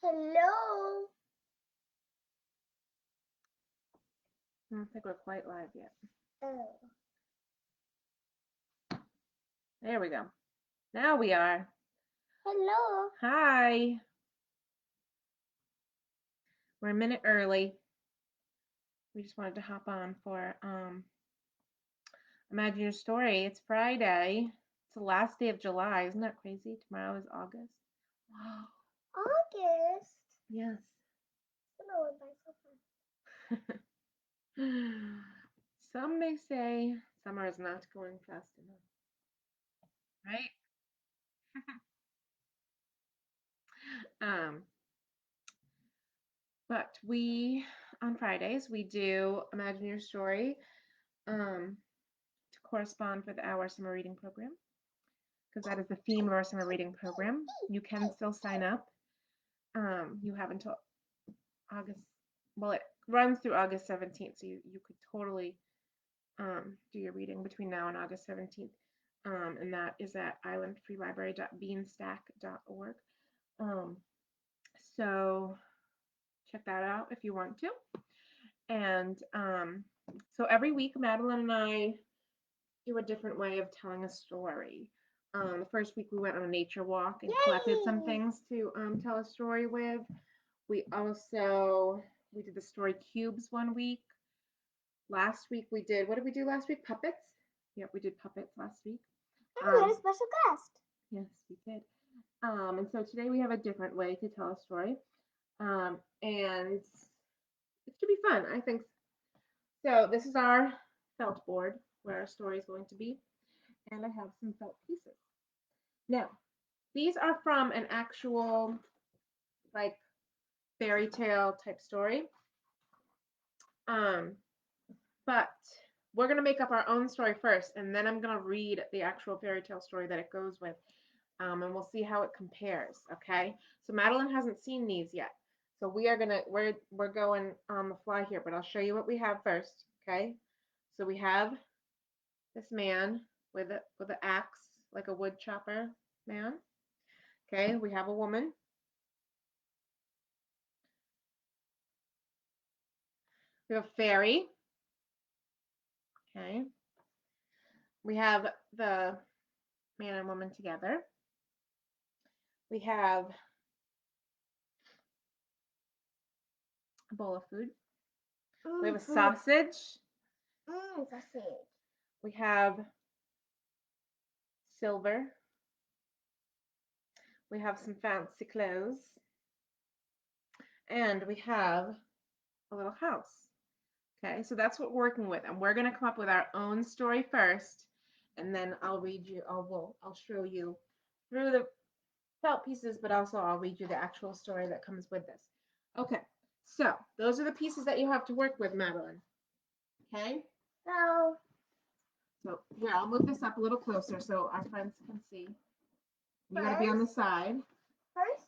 Hello. I don't think we're quite live yet. Oh. There we go. Now we are. Hello. Hi. We're a minute early. We just wanted to hop on for Imagine Your Story. It's Friday. It's the last day of July. Isn't that crazy? Tomorrow is August. Wow. August. Yes. No, it by so fast. Some may say summer is not going fast enough. Right? um, but we on Fridays we do Imagine Your Story to correspond for our summer reading program, because that is the theme of our summer reading program. You can still sign up. You have until August. Well, it runs through August 17th, so you could totally do your reading between now and August 17th. And that is at islandfreelibrary.beanstack.org. Um, so check that out if you want to. And so every week, Madeline and I do a different way of telling a story. The first week we went on a nature walk and collected some things to tell a story with. We did the story cubes one week. Last week we did, what did we do last week? Puppets? Yep, we did puppets last week. And we had a special guest. Yes, we did. And so today we have a different way to tell a story. And it's to be fun, I think. So this is our felt board where our story is going to be. And I have some felt pieces. Now, these are from an actual, like, fairy tale type story. But we're going to make up our own story first, and then I'm going to read the actual fairy tale story that it goes with. And we'll see how it compares, okay? So Madeline hasn't seen these yet. So we're going on the fly here, but I'll show you what we have first, okay? So we have this man with an axe, like a wood chopper man. Okay, we have a woman. We have a fairy. Okay. We have the man and woman together. We have a bowl of food. We have a sausage. Sausage. We have silver. We have some fancy clothes. And we have a little house. Okay, so that's what we're working with. And we're going to come up with our own story first. And then I'll show you through the felt pieces, but also I'll read you the actual story that comes with this. Okay, so those are the pieces that you have to work with, Madeline. Okay? So yeah, I'll move this up a little closer so our friends can see. You gotta be on the side. First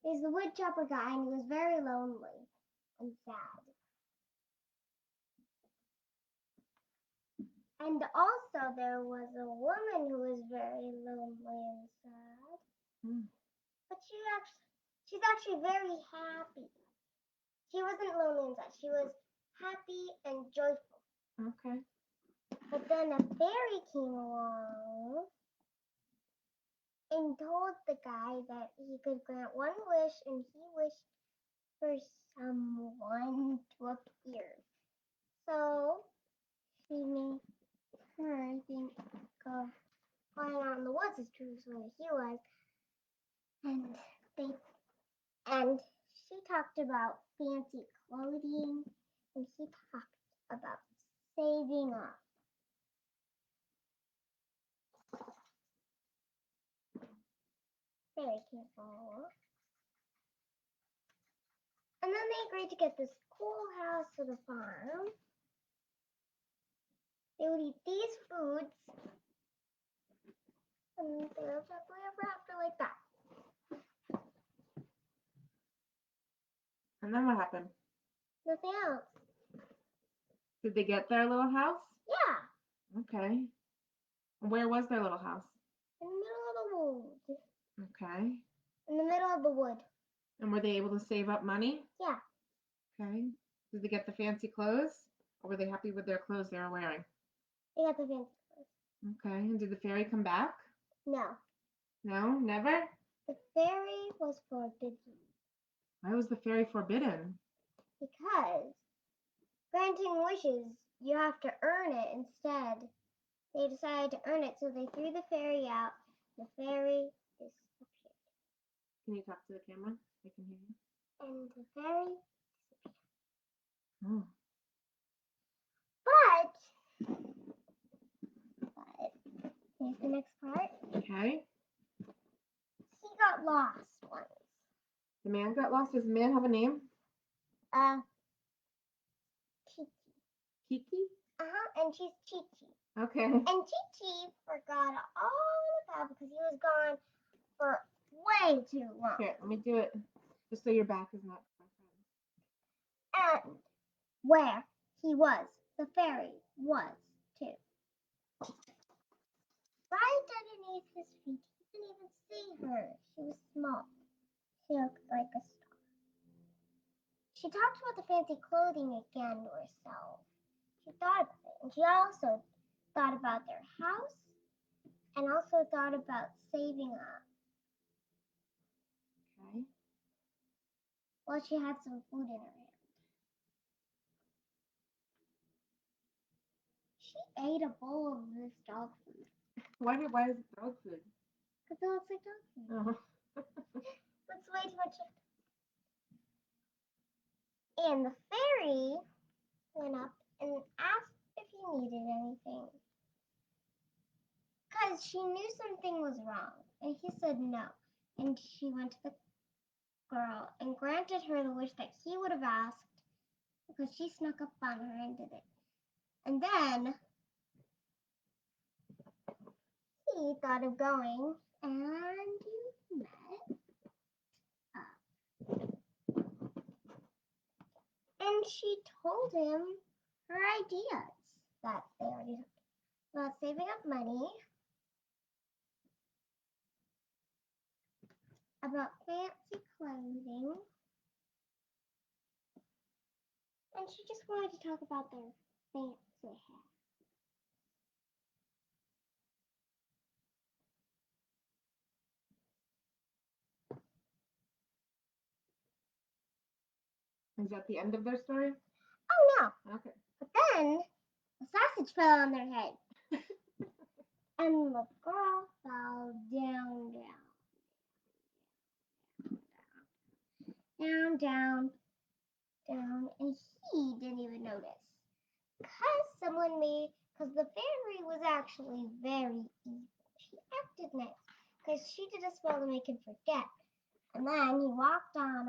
is the wood chopper guy, and he was very lonely and sad. And also there was a woman who was very lonely and sad. But she's actually very happy. She wasn't lonely and sad. She was happy and joyful. Okay. But then a fairy came along and told the guy that he could grant one wish, and he wished for someone to appear. So she made her think of flying out in the woods as true as where he was, and she talked about fancy clothing, and he talked about saving up. Very careful. And then they agreed to get this cool house for the farm. They would eat these foods, and they lived happily ever after like that. And then what happened? Nothing else. Did they get their little house? Yeah. Okay. Where was their little house? In the middle of the wood. Okay. In the middle of the wood. And were they able to save up money? Yeah. Okay. Did they get the fancy clothes? Or were they happy with their clothes they were wearing? They got the fancy clothes. Okay. And did the fairy come back? No. No, never? The fairy was forbidden. Why was the fairy forbidden? Because granting wishes, you have to earn it instead. They decided to earn it, so they threw the fairy out. The fairy disappeared. Can you talk to the camera? I can hear you. And the fairy disappeared. Oh. But here's the next part. Okay. He got lost once. The man got lost. Does the man have a name? Kiki. Kiki? And she's Chi-Chi. Okay. And Chi-Chi forgot all about it because he was gone for way too long. Here, let me do it. Just so your back is not to my friend. And where he was, the fairy was too. Right underneath his feet, he couldn't even see her. She was small. She looked like a star. She talked about the fancy clothing again to herself. She thought about it, and she also thought about their house, and also thought about saving up. Okay. Well, she had some food in her hand. She ate a bowl of this dog food. Why is it dog food? Because it looks like dog food. Oh. That's way too much. And the fairy went up and asked if he needed anything. Because she knew something was wrong. And he said no. And she went to the girl and granted her the wish that he would have asked because she snuck up on her and did it. And then he thought of going and met up. And she told him her ideas that they already talked about saving up money, about fancy clothing, and she just wanted to talk about their fancy hair. Is that the end of their story? Oh no! Okay. But then a sausage fell on their head. And the girl fell down, and he didn't even notice. Because the fairy was actually very evil. She acted nice, because she did a spell to make him forget. And then he walked on,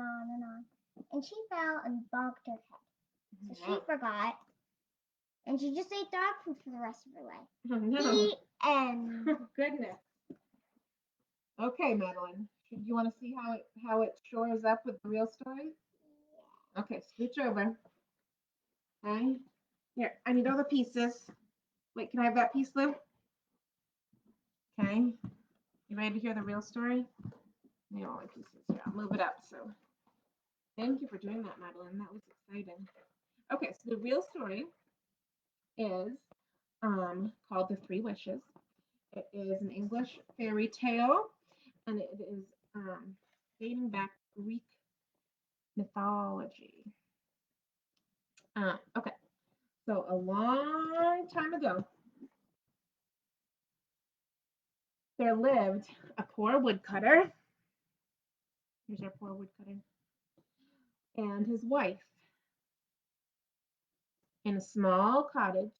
and she fell and bonked her head. So she forgot, and she just ate dog food for the rest of her life. Oh, no. The end. Goodness. Okay, Madeline. Do you want to see how it shores up with the real story? Yeah. Okay, scooch over. Okay. Here, I need all the pieces. Wait, can I have that piece, Lou? Okay. You ready to hear the real story? I need all my pieces. Here, I'll move it up. So, thank you for doing that, Madeline. That was exciting. Okay, so the real story is called The Three Wishes. It is an English fairy tale, and it is dating back to Greek mythology. Okay, so a long time ago, there lived a poor woodcutter. Here's our poor woodcutter. And his wife in a small cottage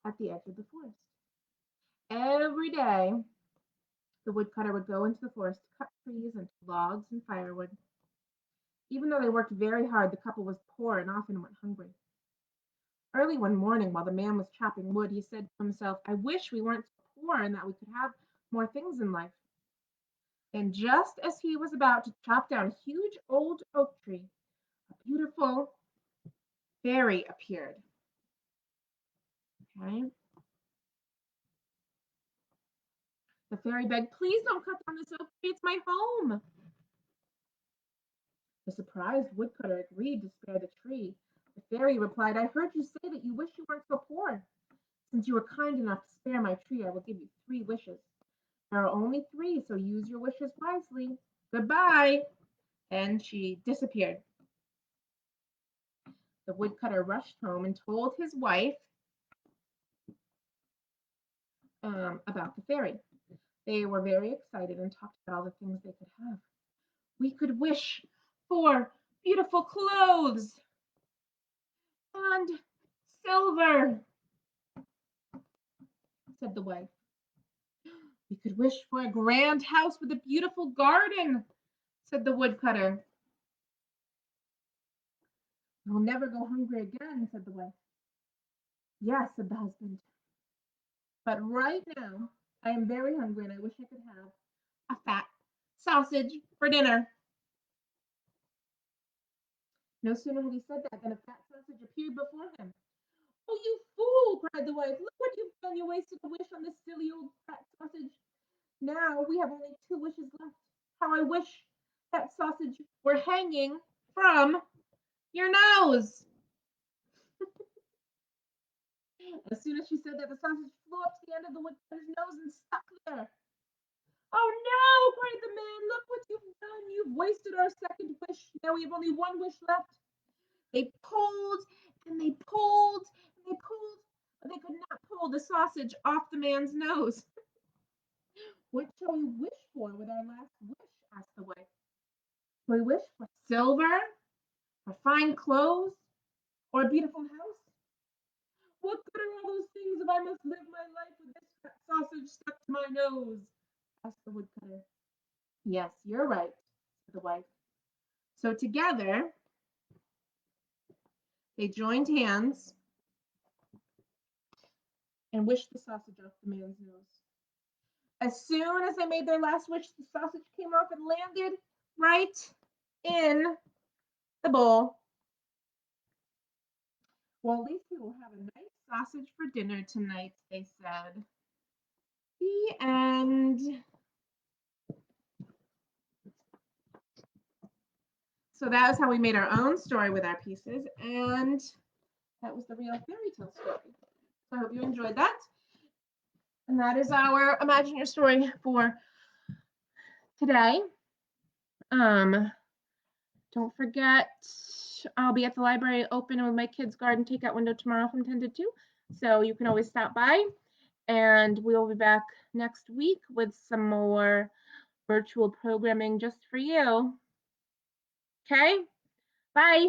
at the edge of the forest. Every day, the woodcutter would go into the forest to cut trees and logs and firewood. Even though they worked very hard, the couple was poor and often went hungry. Early one morning, while the man was chopping wood, he said to himself, I wish we weren't so poor and that we could have more things in life. And just as he was about to chop down a huge old oak tree, a beautiful fairy appeared. Okay. The fairy begged, please don't cut down this oak tree, it's my home. The surprised woodcutter agreed to spare the tree. The fairy replied, I heard you say that you wish you weren't so poor. Since you were kind enough to spare my tree, I will give you 3 wishes. There are only 3, so use your wishes wisely. Goodbye. And she disappeared. The woodcutter rushed home and told his wife about the fairy. They were very excited and talked about all the things they could have. We could wish for beautiful clothes and silver, said the wife. We could wish for a grand house with a beautiful garden, said the woodcutter. We'll never go hungry again, said the wife. Yes, said the husband. But right now, I am very hungry and I wish I could have a fat sausage for dinner. No sooner had he said that than a fat sausage appeared before him. Oh, you fool, cried the wife. Look what you've done. You wasted a wish on this silly old fat sausage. Now we have only 2 wishes left. How I wish that sausage were hanging from your nose. As soon as she said that, the sausage flew up to the end of the woodcutter's nose and stuck there. Oh no, cried the man. Look what you've done. You've wasted our second wish. Now we have only 1 wish left. They pulled and they pulled and they pulled, but they could not pull the sausage off the man's nose. What shall we wish for with our last wish? Asked the wife. Shall we wish for silver, for fine clothes, or a beautiful house? What good are all those things if I must live my life with this fat sausage stuck to my nose? Asked the woodcutter. Yes, you're right, said the wife. So together, they joined hands and wished the sausage off the man's nose. As soon as they made their last wish, the sausage came off and landed right in the bowl. Well, at least we will have a nice sausage for dinner tonight, they said. The end. So that is how we made our own story with our pieces, and that was the real fairy tale story. So I hope you enjoyed that. And that is our Imagine Your Story for today. Don't forget, I'll be at the library open with my kids' garden takeout window tomorrow from 10 to 2. So you can always stop by. And we'll be back next week with some more virtual programming just for you. Okay? Bye.